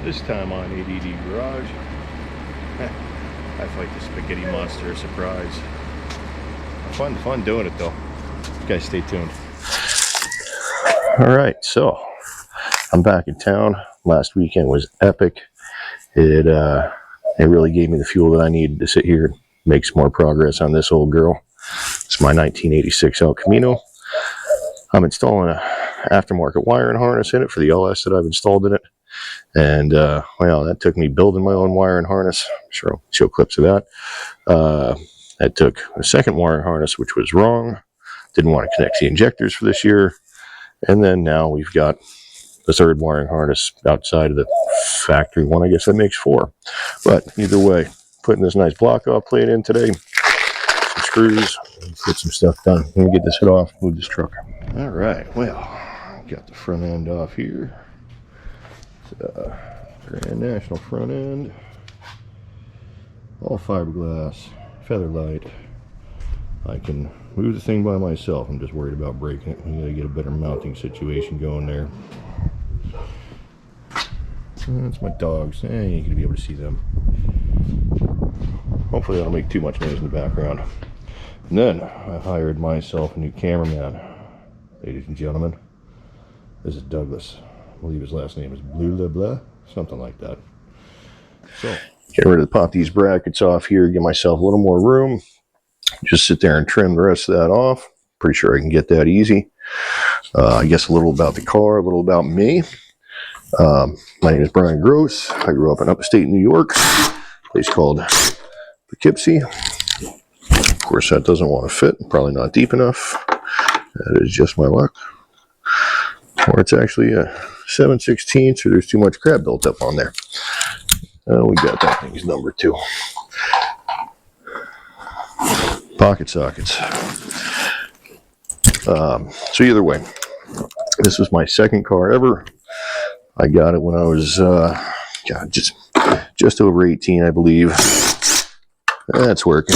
This time on A.D.Garage, I fight the spaghetti monster. Surprise. Fun doing it though. You guys stay tuned. Alright, so I'm back in town. Last weekend was epic. It really gave me the fuel that I needed to sit here and make some more progress on this old girl. It's my 1986 El Camino. I'm installing an aftermarket wiring harness in it for the LS that I've installed in it. And well, that took me building my own wiring harness. I'm sure I'll show clips of that. That took a second wiring harness, which was wrong. Didn't want to connect the injectors for this year. And then now we've got the third wiring harness outside of the factory one. I guess that makes 4. But either way, putting this nice block off plate in today. Some screws, get some stuff done. Let me get this hood off, move this truck. All right, well, got the front end off here. Grand National front end, all fiberglass, feather light. I can move the thing by myself. I'm just worried about breaking it. We gotta get a better mounting situation going there. That's my dogs. You ain't gonna be able to see them. Hopefully that'll make too much noise in the background. And then I hired myself a new cameraman. Ladies and gentlemen, this is Douglas. I believe his last name is Blah Blah, something like that. So, get ready to pop these brackets off here, give myself a little more room. Just sit there and trim the rest of that off. Pretty sure I can get that easy. I guess a little about the car, a little about me. My name is Brian Gross. I grew up in upstate New York, a place called Poughkeepsie. Of course, that doesn't want to fit. Probably not deep enough. That is just my luck. Or it's actually a 7/16, so there's too much crap built up on there. We got that thing's number 2. Pocket sockets. So either way, this was my second car ever. I got it when I was just over 18, I believe. That's working.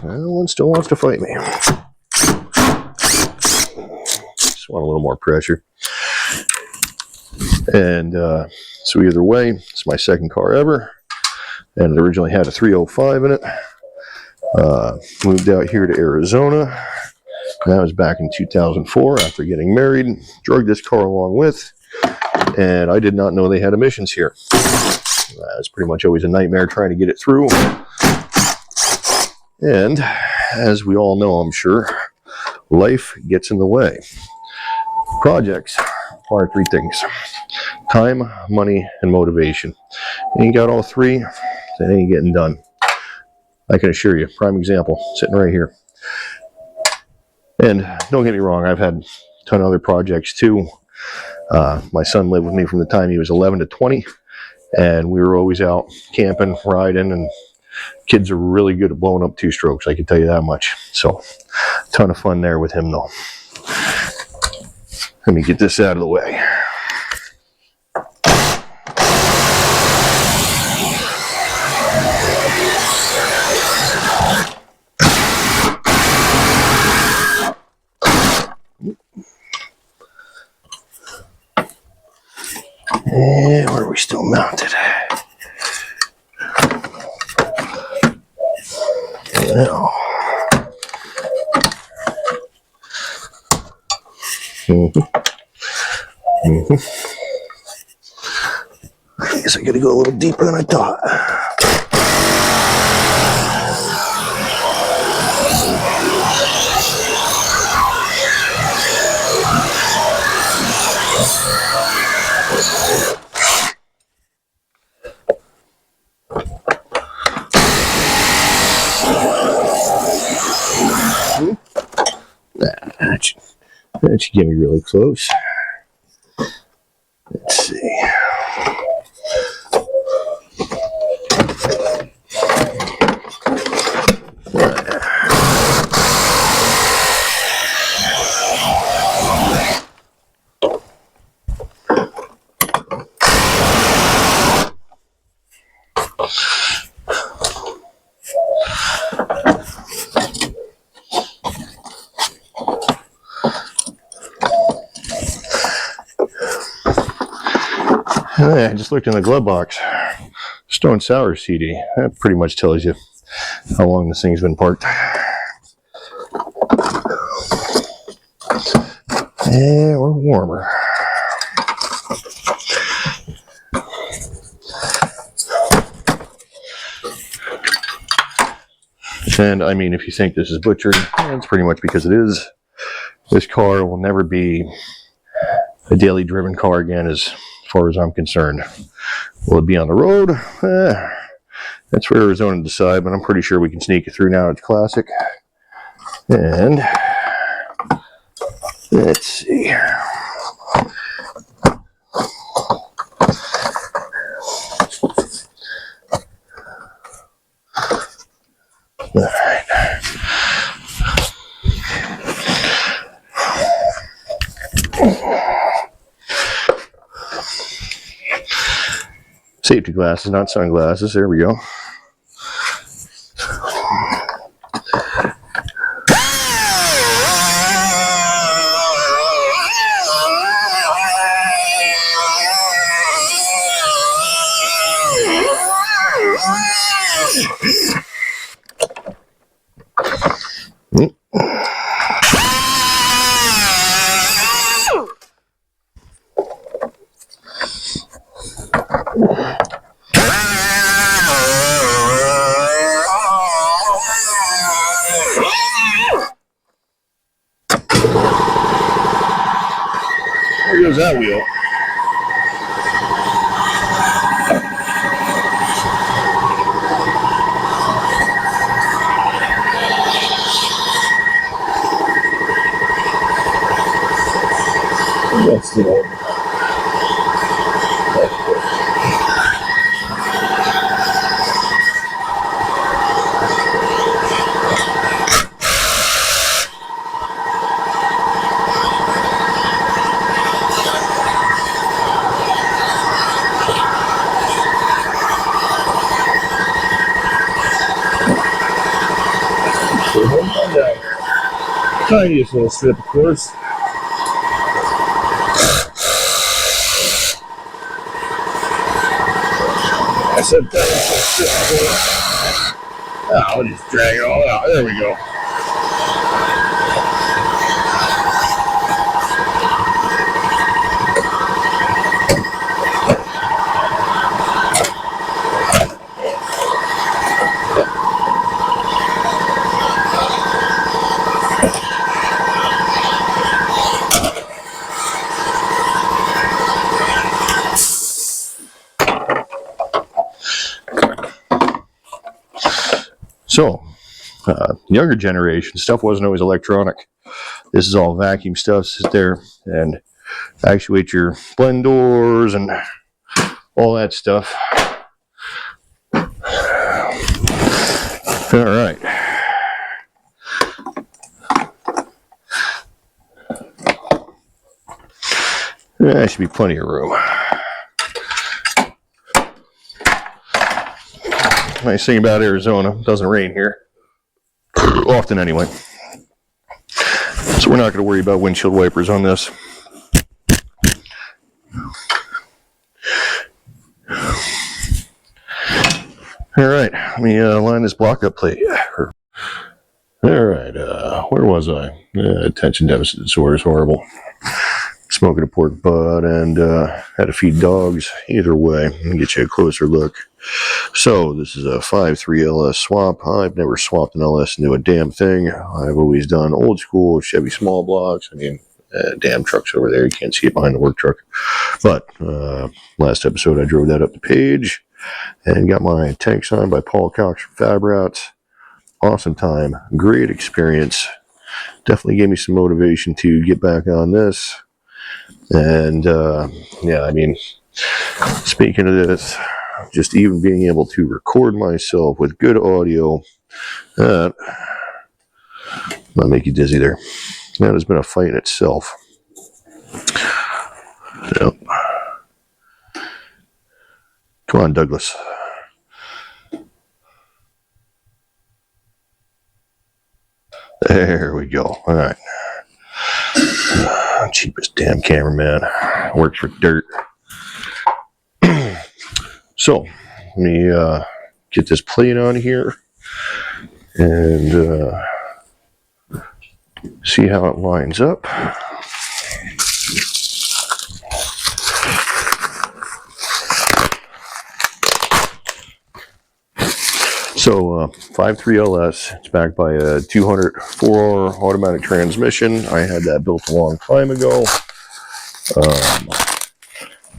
No one still wants to fight me. Just want a little more pressure. And so either way, it's my second car ever. And it originally had a 305 in it. Moved out here to Arizona. That was back in 2004 after getting married. Drug this car along with. And I did not know they had emissions here. It's pretty much always a nightmare trying to get it through. And as we all know, I'm sure, life gets in the way. Projects are 3 things: time, money, and motivation. And you got all 3, that ain't getting done. I can assure you, prime example, sitting right here. And don't get me wrong, I've had a ton of other projects too. My son lived with me from the time he was 11 to 20, and we were always out camping, riding, and kids are really good at blowing up 2-strokes, I can tell you that much. So, a ton of fun there with him though. Let me get this out of the way. And where are we still mounted? Now. I guess I gotta go a little deeper than I thought. That should get me really close. Let's see. I just looked in the glove box. Stone Sour CD. That pretty much tells you how long this thing's been parked. And we're warmer. And I mean, if you think this is butchered, it's pretty much because it is. This car will never be a daily driven car again as far as I'm concerned. Will it be on the road? That's for Arizona to decide, but I'm pretty sure we can sneak it through now. It's classic. And let's see. All right. Safety glasses, not sunglasses. There we go. There goes that wheel. That's the one. Tiniest little strip, of course. I said tiniest little strip, of course. Oh, I'll just drag it all out. There we go. So, younger generation, stuff wasn't always electronic. This is all vacuum stuff. Sit there and actuate your blend doors and all that stuff. All right. There should be plenty of room. Nice thing about Arizona, it doesn't rain here. Often anyway. So we're not going to worry about windshield wipers on this. All right, let me line this block up plate. All right, where was I? Attention deficit disorder is horrible. Smoking a pork butt and had to feed dogs. Either way, let me get you a closer look. So this is a 5.3 LS swap. I've never swapped an LS into a damn thing. I've always done old school Chevy small blocks. I mean, damn trucks over there. You can't see it behind the work truck. But last episode I drove that up the page and got my tank signed by Paul Cox from Fab Routes. Awesome time. Great experience. Definitely gave me some motivation to get back on this. And yeah, I mean, speaking of this, just even being able to record myself with good audio, that might make you dizzy there. That has been a fight in itself. Yep. Come on, Douglas. There we go. All right. Cheapest damn cameraman. Works for dirt. So let me get this plate on here and see how it lines up. So 5.3 LS, it's backed by a 200 4-hour automatic transmission. I had that built a long time ago.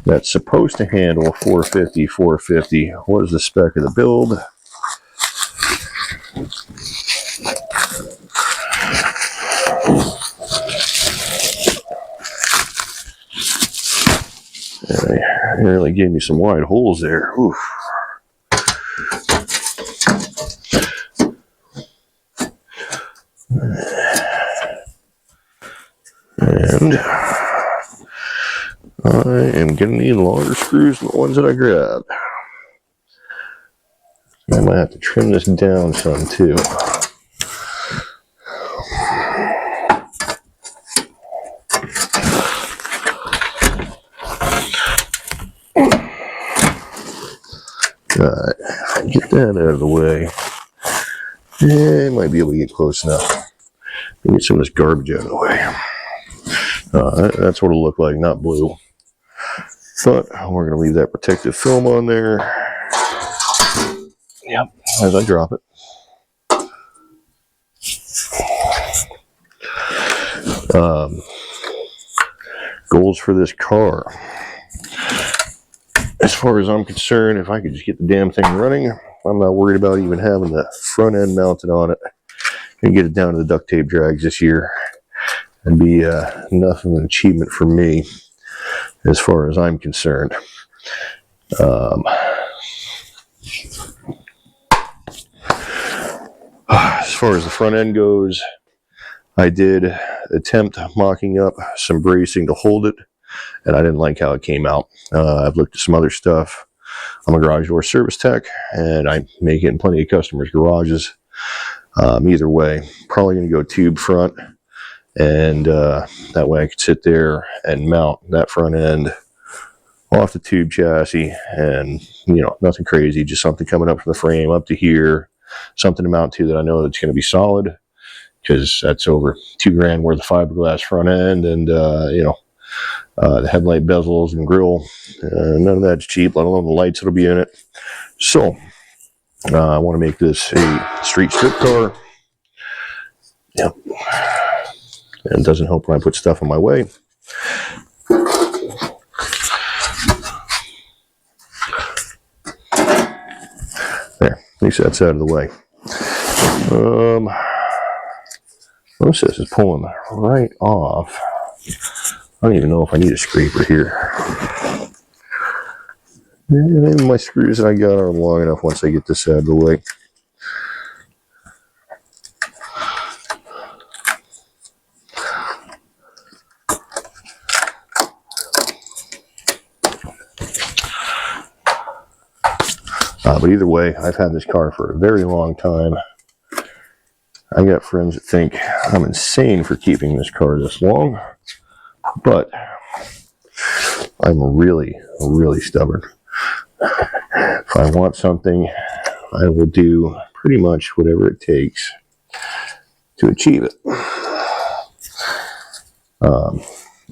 That's supposed to handle 450. What is the spec of the build? It really gave me some wide holes there. Oof. And I am going to need longer screws than the ones that I grabbed. I might have to trim this down some too. Alright, get that out of the way. Yeah, might be able to get close enough. Get some of this garbage out of the way. That's what it'll look like, not blue. But we're going to leave that protective film on there. Yep, as I drop it. Goals for this car. As far as I'm concerned, if I could just get the damn thing running, I'm not worried about even having the front end mounted on it. And get it down to the duct tape drags this year. It'd be enough of an achievement for me, as far as I'm concerned. As far as the front end goes, I did attempt mocking up some bracing to hold it, and I didn't like how it came out. I've looked at some other stuff. I'm a garage door service tech, and I make it in plenty of customers' garages. Either way, probably going to go tube front, and that way I could sit there and mount that front end off the tube chassis, and nothing crazy, just something coming up from the frame up to here, something to mount to that I know that's going to be solid, because that's over $2,000 worth of fiberglass front end, and the headlight bezels and grill, none of that's cheap, let alone the lights that'll be in it. So I want to make this a street strip car. Yep. And it doesn't help when I put stuff in my way. There, at least that's out of the way. Most of this is pulling right off. I don't even know if I need a scraper here. Maybe my screws that I got are long enough once I get this out of the way. But either way, I've had this car for a very long time. I got friends that think I'm insane for keeping this car this long, but I'm really, really stubborn. If I want something, I will do pretty much whatever it takes to achieve it.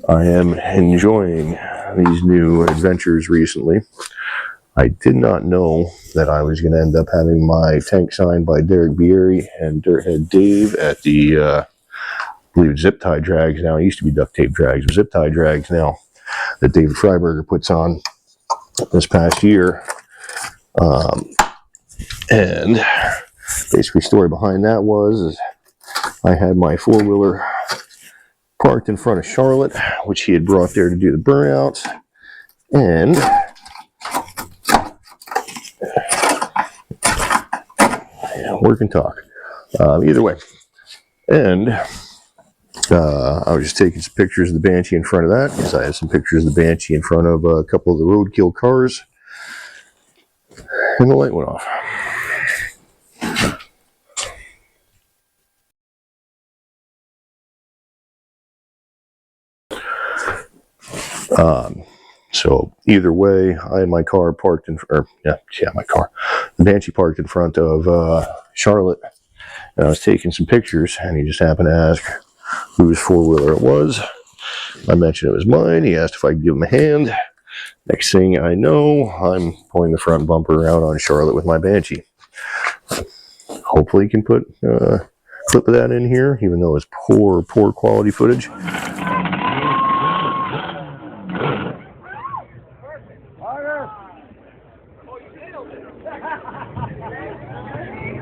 I am enjoying these new adventures recently. I did not know that I was going to end up having my tank signed by A.D.Garage and Dirthead Dave at the, I believe it's zip tie drags now. It used to be duct tape drags, but zip tie drags now that David Freiberger puts on this past year. And basically, story behind that was I had my four-wheeler parked in front of Charlotte, which he had brought there to do the burnouts, and work and talk. Either way. And I was just taking some pictures of the Banshee in front of that, because I had some pictures of the Banshee in front of a couple of the roadkill cars, and the light went off. So either way, I had my car parked my car, the Banshee parked in front of Charlotte, and I was taking some pictures, and he just happened to ask whose four-wheeler it was. I mentioned it was mine. He asked if I could give him a hand. Next thing I know, I'm pulling the front bumper out on Charlotte with my Banshee. Hopefully you can put a clip of that in here, even though it's poor quality footage.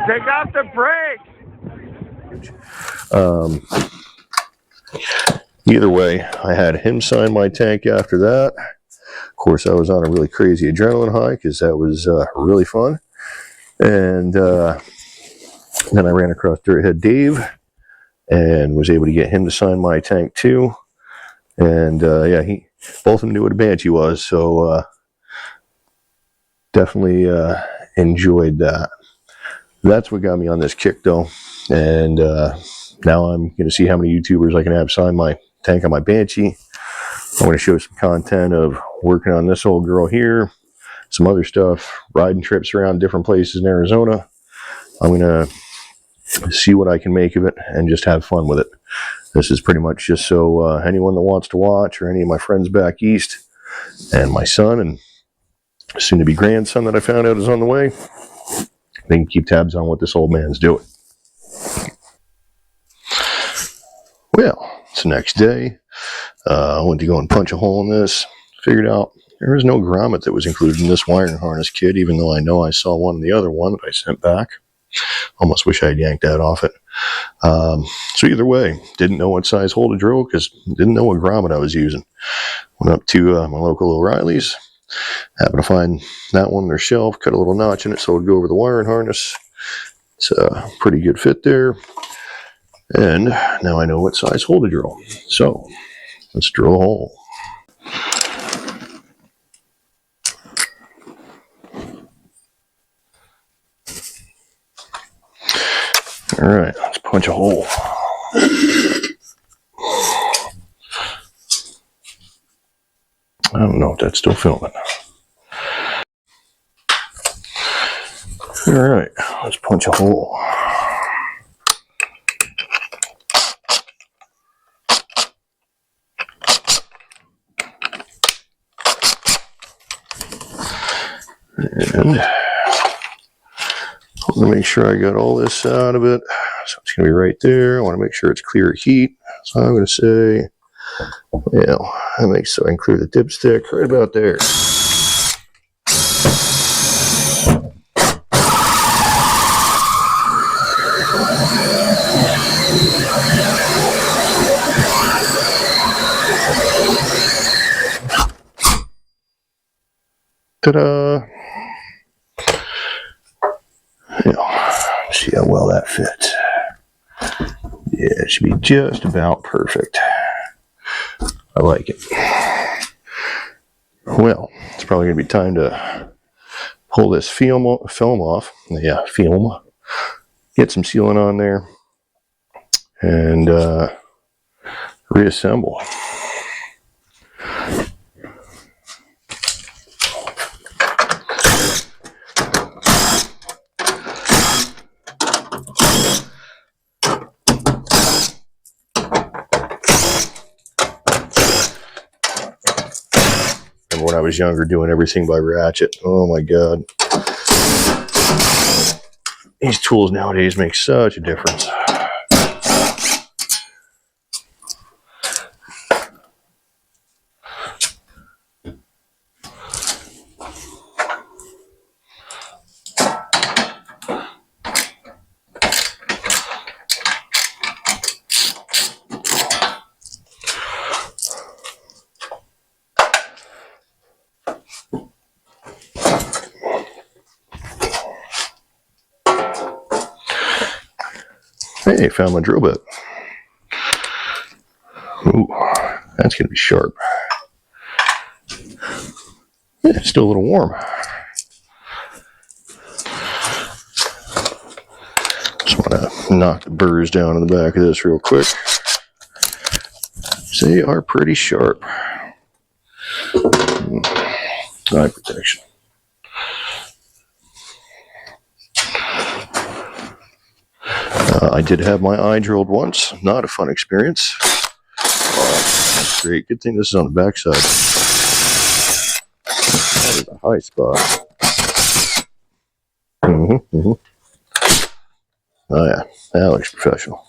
Take off the brakes! Either way, I had him sign my tank after that. Of course, I was on a really crazy adrenaline high because that was really fun. And then I ran across Dirthead Dave and was able to get him to sign my tank too. And yeah, both of them knew what a Banshee was, so definitely enjoyed that. That's what got me on this kick though. And now I'm going to see how many YouTubers I can have sign my tank on my Banshee. I'm going to show some content of working on this old girl here, some other stuff, riding trips around different places in Arizona. I'm going to see what I can make of it and just have fun with it. This is pretty much just so anyone that wants to watch, or any of my friends back east, and my son and soon-to-be grandson that I found out is on the way, they can keep tabs on what this old man's doing. Well, it's the next day. I went to go and punch a hole in this. Figured out there was no grommet that was included in this wiring harness kit, even though I know I saw one in the other one that I sent back. Almost wish I had yanked that off it. So either way, didn't know what size hole to drill because didn't know what grommet I was using. Went up to my local O'Reilly's. Happened to find that one on their shelf, cut a little notch in it so it would go over the wiring harness. It's a pretty good fit there. And now I know what size hole to drill. So let's drill a hole. All right, let's punch a hole. I don't know if that's still filming. All right, let's punch a hole. And I want to make sure I got all this out of it. So it's going to be right there. I want to make sure it's clear of heat. So I'm going to say, well, that makes so I can clear the dipstick right about there. Ta-da! Yeah, see how well that fits. Yeah, it should be just about perfect. I like it. Well, it's probably going to be time to pull this film off. Yeah, film. Get some sealant on there. And reassemble. When I was younger, doing everything by ratchet. Oh my God. These tools nowadays make such a difference. Hey, found my drill bit. Ooh, that's going to be sharp. Yeah, it's still a little warm. Just want to knock the burrs down in the back of this real quick. They are pretty sharp. Eye protection. I did have my eye drilled once. Not a fun experience. That's great. Good thing this is on the backside. That is a high spot. Oh yeah, that looks professional.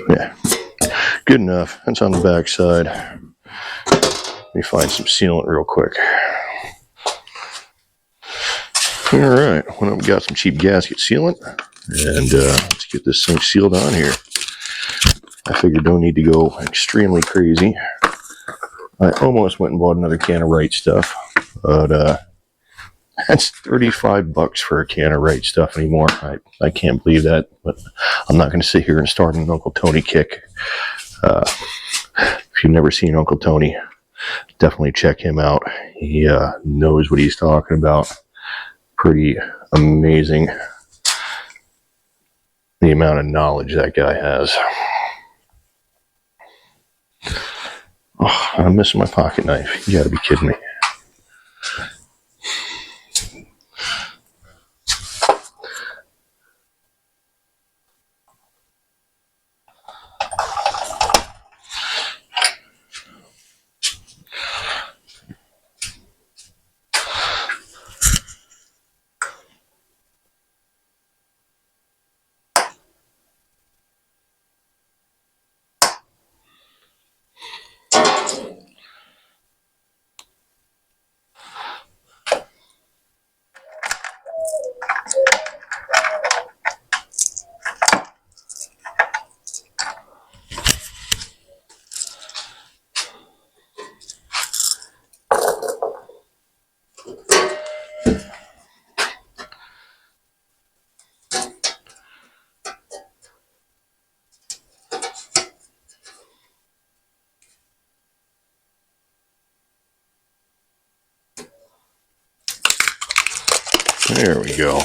Yeah, good enough. That's on the back side. Let me find some sealant real quick. All right, well, we got some cheap gasket sealant, and let's get this thing sealed on here. I figured don't need to go extremely crazy. I almost went and bought another can of Right Stuff, but that's $35 for a can of Right Stuff anymore. I can't believe that, but I'm not going to sit here and start an Uncle Tony kick. If you've never seen Uncle Tony, definitely check him out. He knows what he's talking about. Pretty amazing the amount of knowledge that guy has. Oh, I'm missing my pocket knife. You gotta be kidding me. There we go.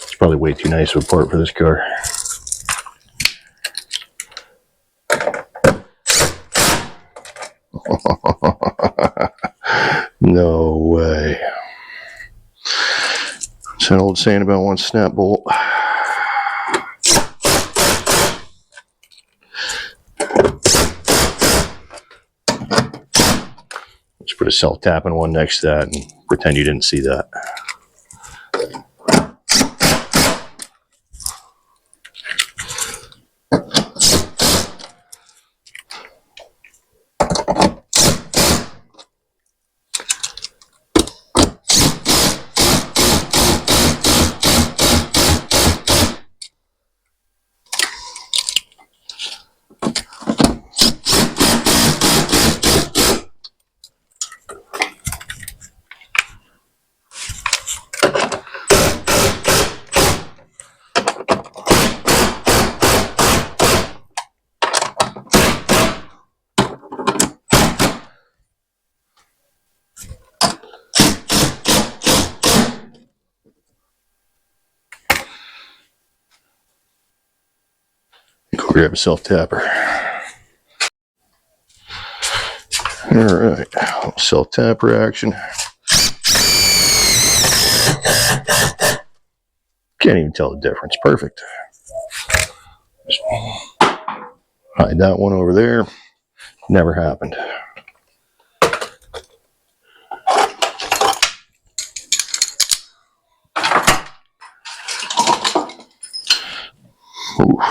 It's probably way too nice of a part for this car. No way. It's an old saying about one snap bolt. Let's put a self-tapping one next to that and pretend you didn't see that. Go grab a self-tapper. All right, self-tapper action. Can't even tell the difference. Perfect. Just hide that one over there. Never happened. Oof.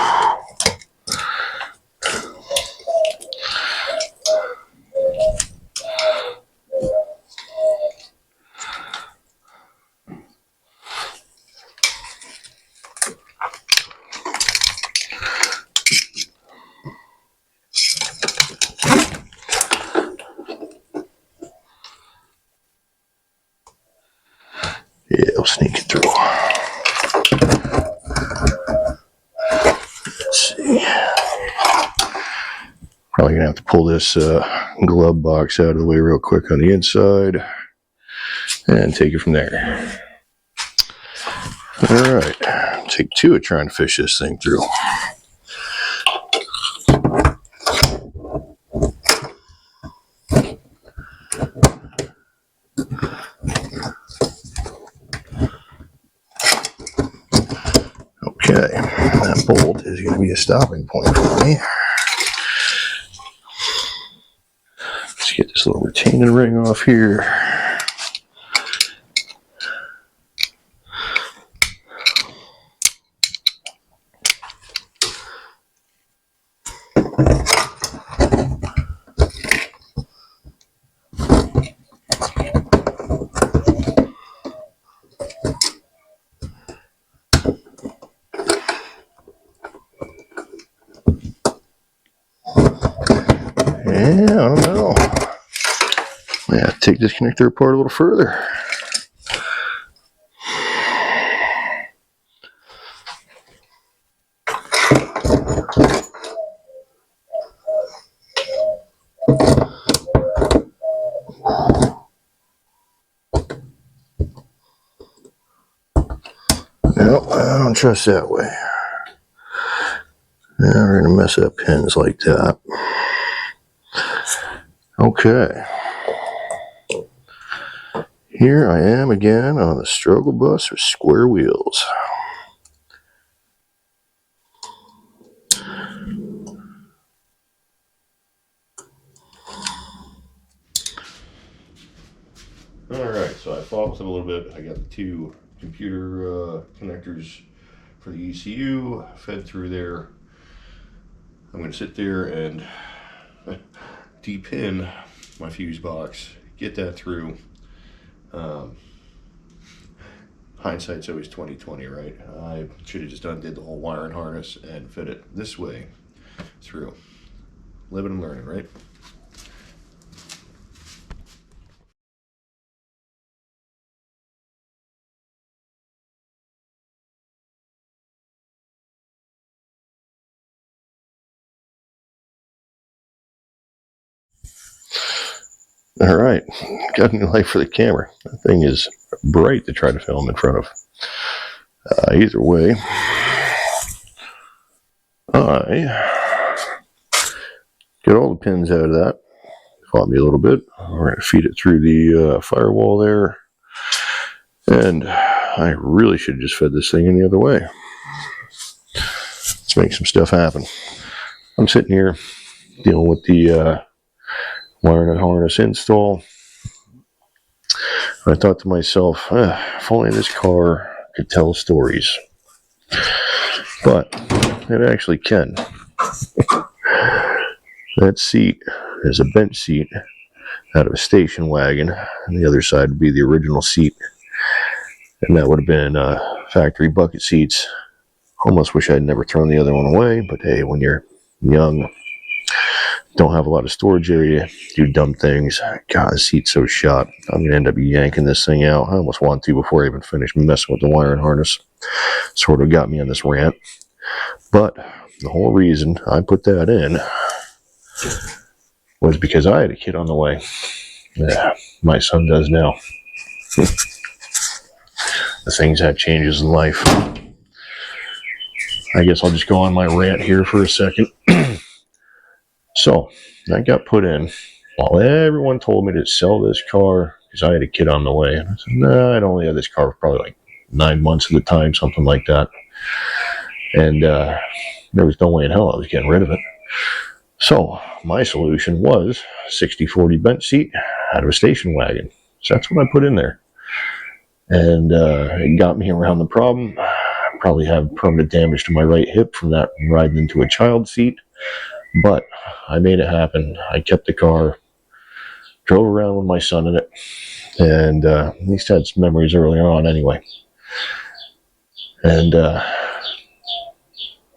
sneak it through. Let's see. Probably gonna have to pull this glove box out of the way real quick on the inside and take it from there. All right, take two of trying to fish this thing through. Okay, that bolt is going to be a stopping point for me. Let's get this little retaining ring off here. Yeah, I don't know. Yeah, take this connector apart a little further. Nope, I don't trust that way. Now we're going to mess up pins like that. Okay. Here I am again on the struggle bus with square wheels. Alright, so I fought with it a little bit. I got the two computer connectors for the ECU fed through there. I'm going to sit there and de-pin my fuse box, get that through. Hindsight's always 20/20, right? I should have just undid the whole wire and harness and fit it this way through. Living and learning, right? All right, got a new light for the camera. That thing is bright to try to film in front of. Either way, I get all the pins out of that. Fought me a little bit. We're going to feed it through the firewall there. And I really should have just fed this thing in the other way. Let's make some stuff happen. I'm sitting here dealing with the wire and harness install. I thought to myself, if only this car could tell stories. But it actually can. That seat is a bench seat out of a station wagon, and the other side would be the original seat. And that would have been factory bucket seats. Almost wish I'd never thrown the other one away, but hey, when you're young, don't have a lot of storage area, do dumb things. God, the seat's so shot. I'm going to end up yanking this thing out. I almost want to before I even finish messing with the wire and harness. Sort of got me on this rant. But the whole reason I put that in was because I had a kid on the way. Yeah, my son does now. The things that changes in life. I guess I'll just go on my rant here for a second. So, that got put in. Well, everyone told me to sell this car because I had a kid on the way. And I said, nah, I'd only had this car for probably like 9 months at the time, something like that. And there was no way in hell I was getting rid of it. So, my solution was 60/40 bench seat out of a station wagon. So that's what I put in there. And it got me around the problem. I probably have permanent damage to my right hip from that riding into a child seat. But I made it happen. I kept the car, drove around with my son in it, and at least had some memories early on anyway. And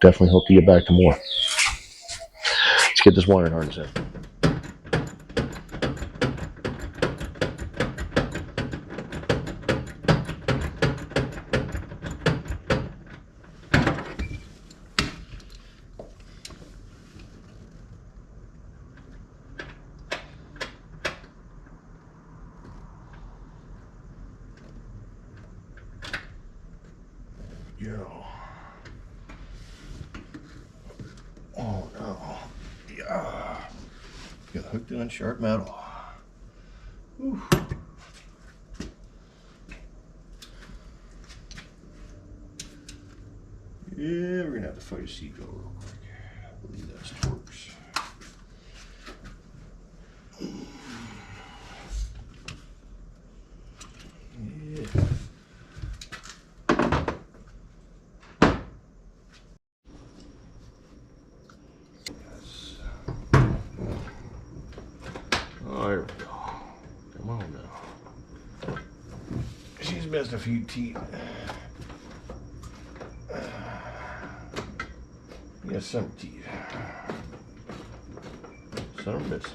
definitely hope to get back to more. Let's get this wiring harness in. go. Oh no. Yeah. Got hooked on sharp metal. Whew. Yeah, we're gonna have to fight a seatbelt real quick. I believe that's Torx. Yeah. Yes. Oh, there we go. Come on now. She's missed a few teeth. Yes, some teeth. Some are missing.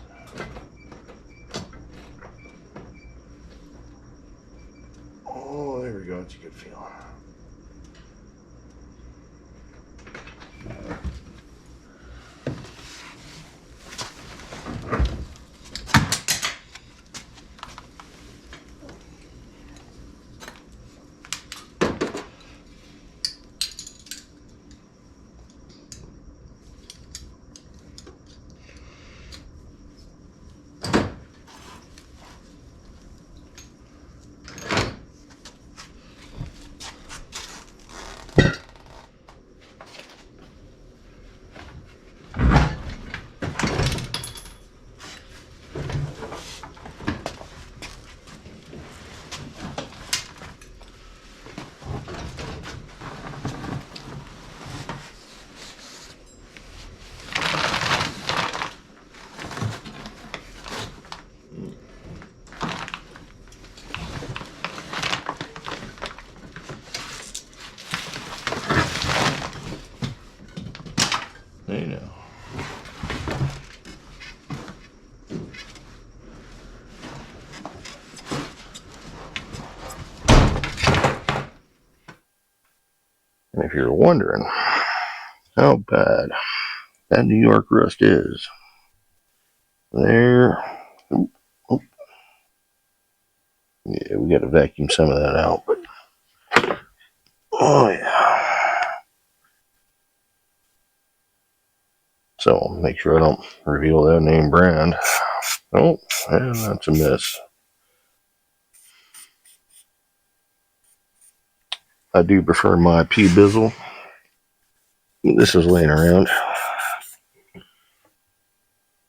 Oh, there we go. It's a good feeling. Hey now. And if you're wondering how bad that New York rust is, there. Oop, oop. Yeah, we got to vacuum some of that out, but oh yeah. So make sure I don't reveal that name brand. Oh, and that's a miss. I do prefer my P-Bizzle. This is laying around.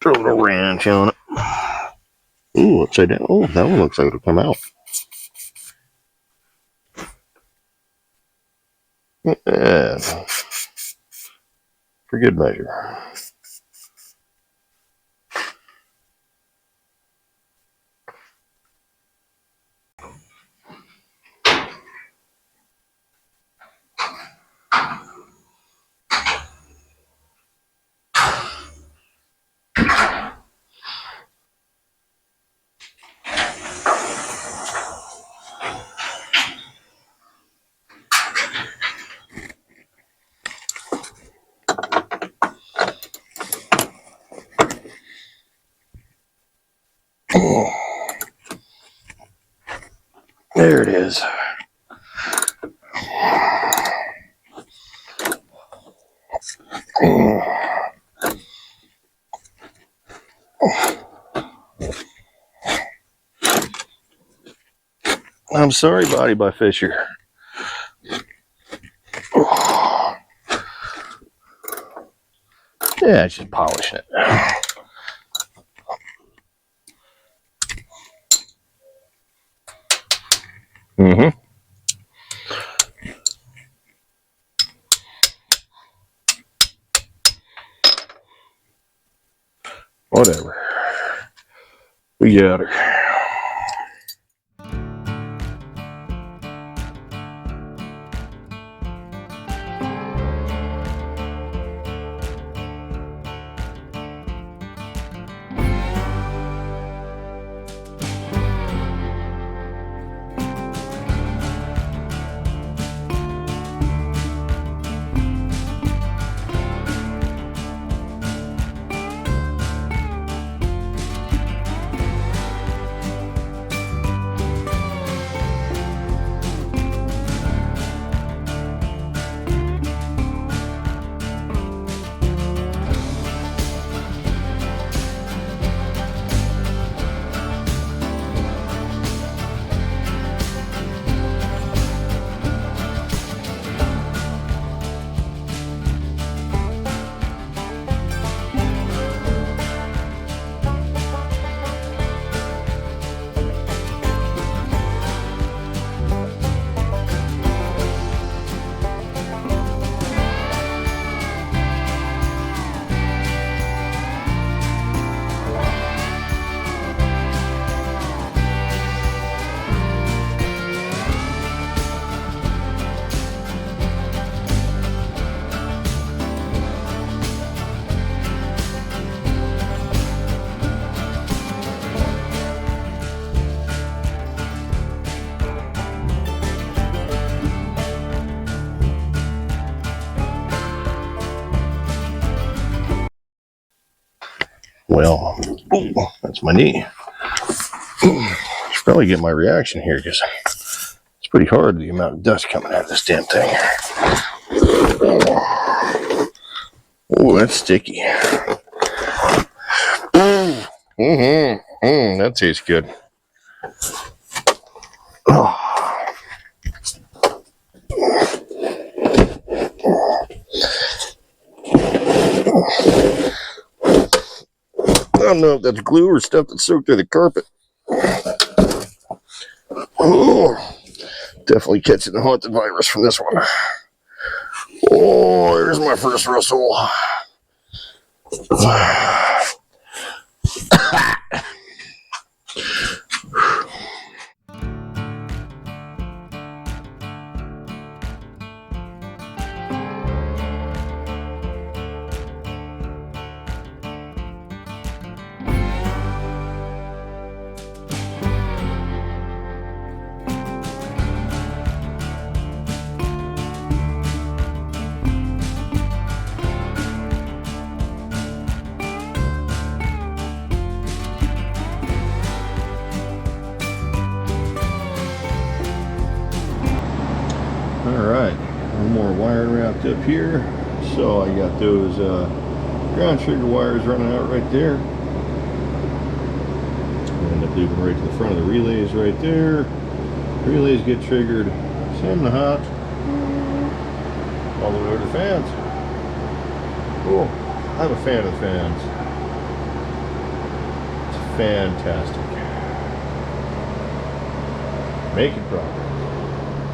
Throw a little ranch on it. Ooh, upside down. Oh, that one looks like it'll come out. Yeah, for good measure. There it is. I'm sorry, Body by Fisher. Yeah, it's just polishing it. Mm-hmm. Whatever. We got her. Well, ooh, that's my knee. Should probably get my reaction here because it's pretty hard, the amount of dust coming out of this damn thing. Oh, that's sticky. That tastes good. Oh. I don't know if that's glue or stuff that's soaked through the carpet. Oh, definitely catching the haunted virus from this one. Oh, there's my first rustle. Alright, one more wiring wrapped up here. So I got those ground trigger wires running out right there. End up looping right to the front of the relays right there. Relays get triggered, send the hot all the way over to the fans. Cool. I'm a fan of the fans. It's fantastic. Making progress.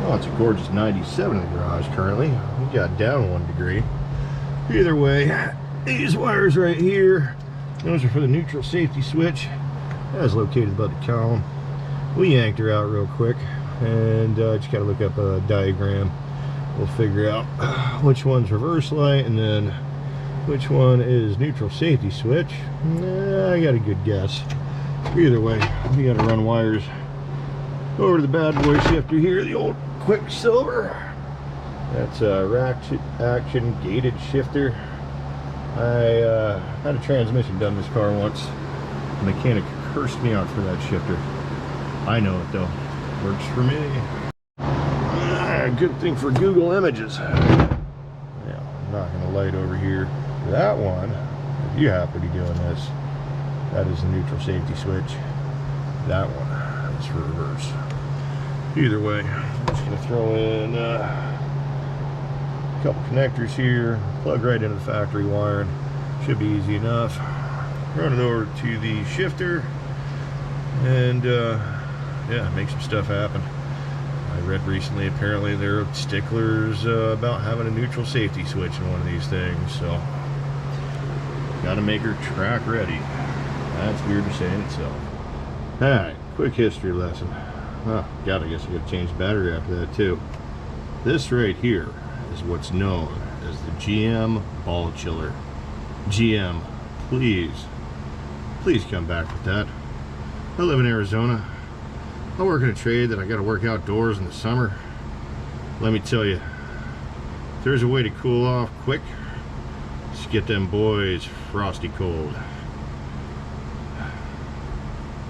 Oh, it's a gorgeous 97 in the garage currently. We got down 1 degree. Either way, these wires right here, those are for the neutral safety switch. That is located above the column. We yanked her out real quick, and just gotta look up a diagram. We'll figure out which one's reverse light and then which one is neutral safety switch. I got a good guess. Either way, we gotta run wires over to the bad boy shifter here, the old Quicksilver. That's a rack action gated shifter. I had a transmission done in this car once. The mechanic cursed me out for that shifter. I know it though. Works for me. Good thing for Google Images. Yeah, I'm not gonna light over here. That one, if you happen to be doing this, that is the neutral safety switch. That one is for reverse. Either way, I'm just going to throw in a couple connectors here, plug right into the factory wiring. Should be easy enough. Run it over to the shifter and yeah, make some stuff happen. I read recently apparently they're sticklers about having a neutral safety switch in one of these things, so got to make her track ready. That's weird to say in itself. Alright, quick history lesson. Oh, God, I guess I gotta change the battery after that too. This right here is what's known as the GM ball chiller. GM, please come back with that. I live in Arizona. I work in a trade that I gotta work outdoors in the summer. Let me tell you, if there's a way to cool off quick, just get them boys frosty cold.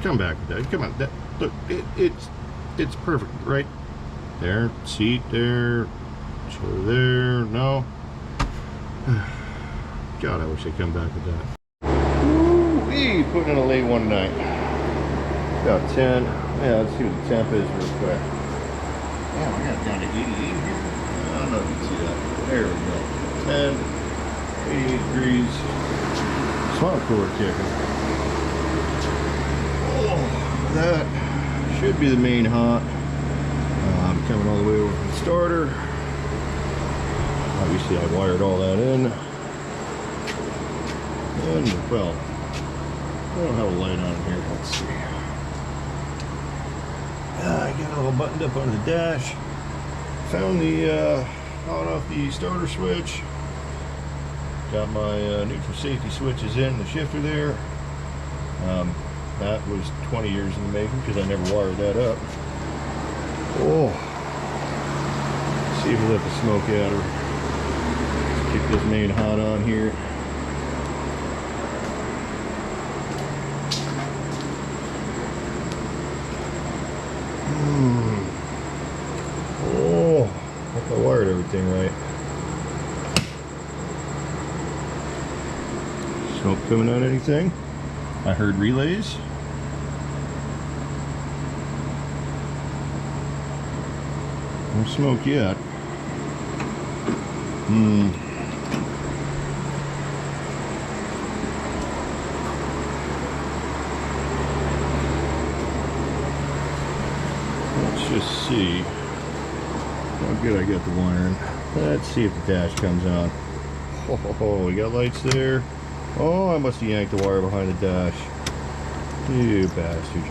Come back with that. Come on, that look, it's perfect right there. Seat there, shoulder there. No. God, I wish they'd come back with that. Ooh-wee, putting in a late one night. About 10. Yeah, let's see what the temp is real quick. Yeah, we got it down to 88 here. I don't know if you can see that. There we go. 10, 88 degrees. Swamp cooler kicking. Oh, that should be the main hot. Coming all the way over from the starter. Obviously, I wired all that in. And, well, I don't have a light on here. Let's see. I got it all buttoned up on the dash. Found the on off the starter switch. Got my neutral safety switches in the shifter there. That was 20 years in the making because I never wired that up. Oh, see if we let the smoke out of her. Let's kick this main hot on here. Coming on anything? I heard relays. No smoke yet. Let's just see how good I got the wiring. Let's see if the dash comes on. Oh, we got lights there. Oh, I must have yanked the wire behind the dash. You bastard.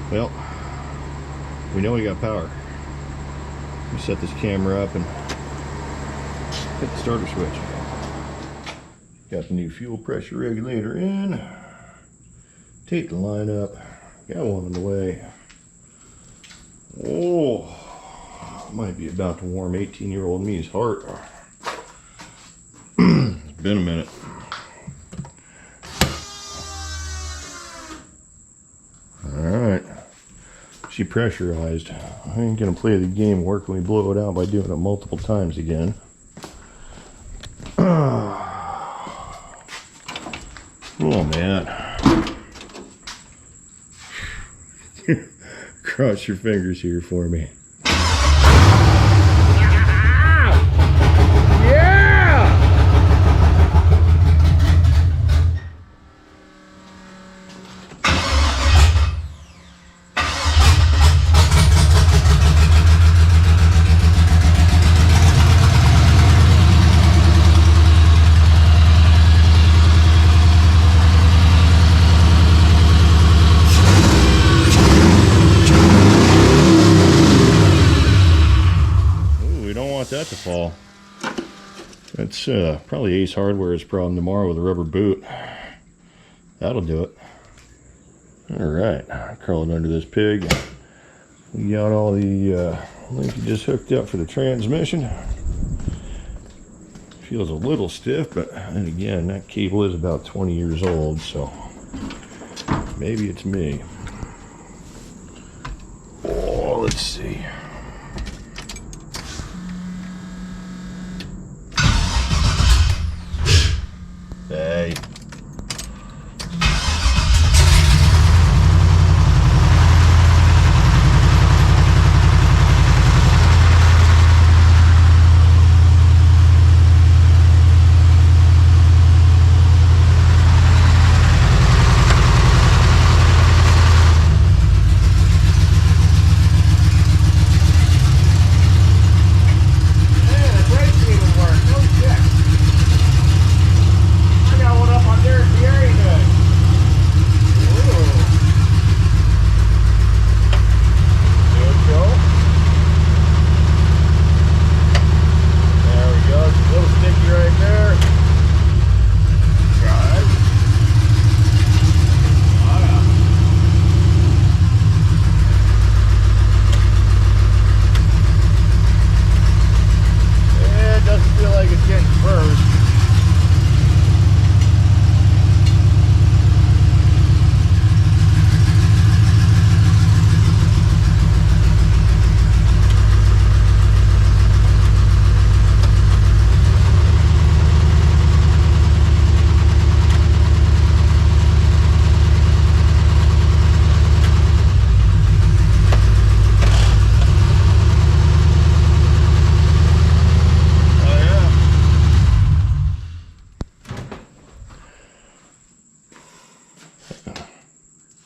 Well, we know we got power. We set this camera up and hit the starter switch. Got the new fuel pressure regulator in. Tape the line up. Got one in the way. Oh, might be about to warm 18-year-old me's heart. It's been a minute. Alright. She pressurized. I ain't gonna play the game where can we blow it out by doing it multiple times again. Oh man. Cross your fingers here for me. That to fall. That's probably Ace Hardware's problem tomorrow with a rubber boot. That'll do it. Alright, curling under this pig. We got all the linkages hooked up for the transmission. Feels a little stiff, but then again, that cable is about 20 years old, so maybe it's me. Oh, let's see. Hey.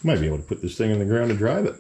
Might be able to put this thing in the ground to drive it.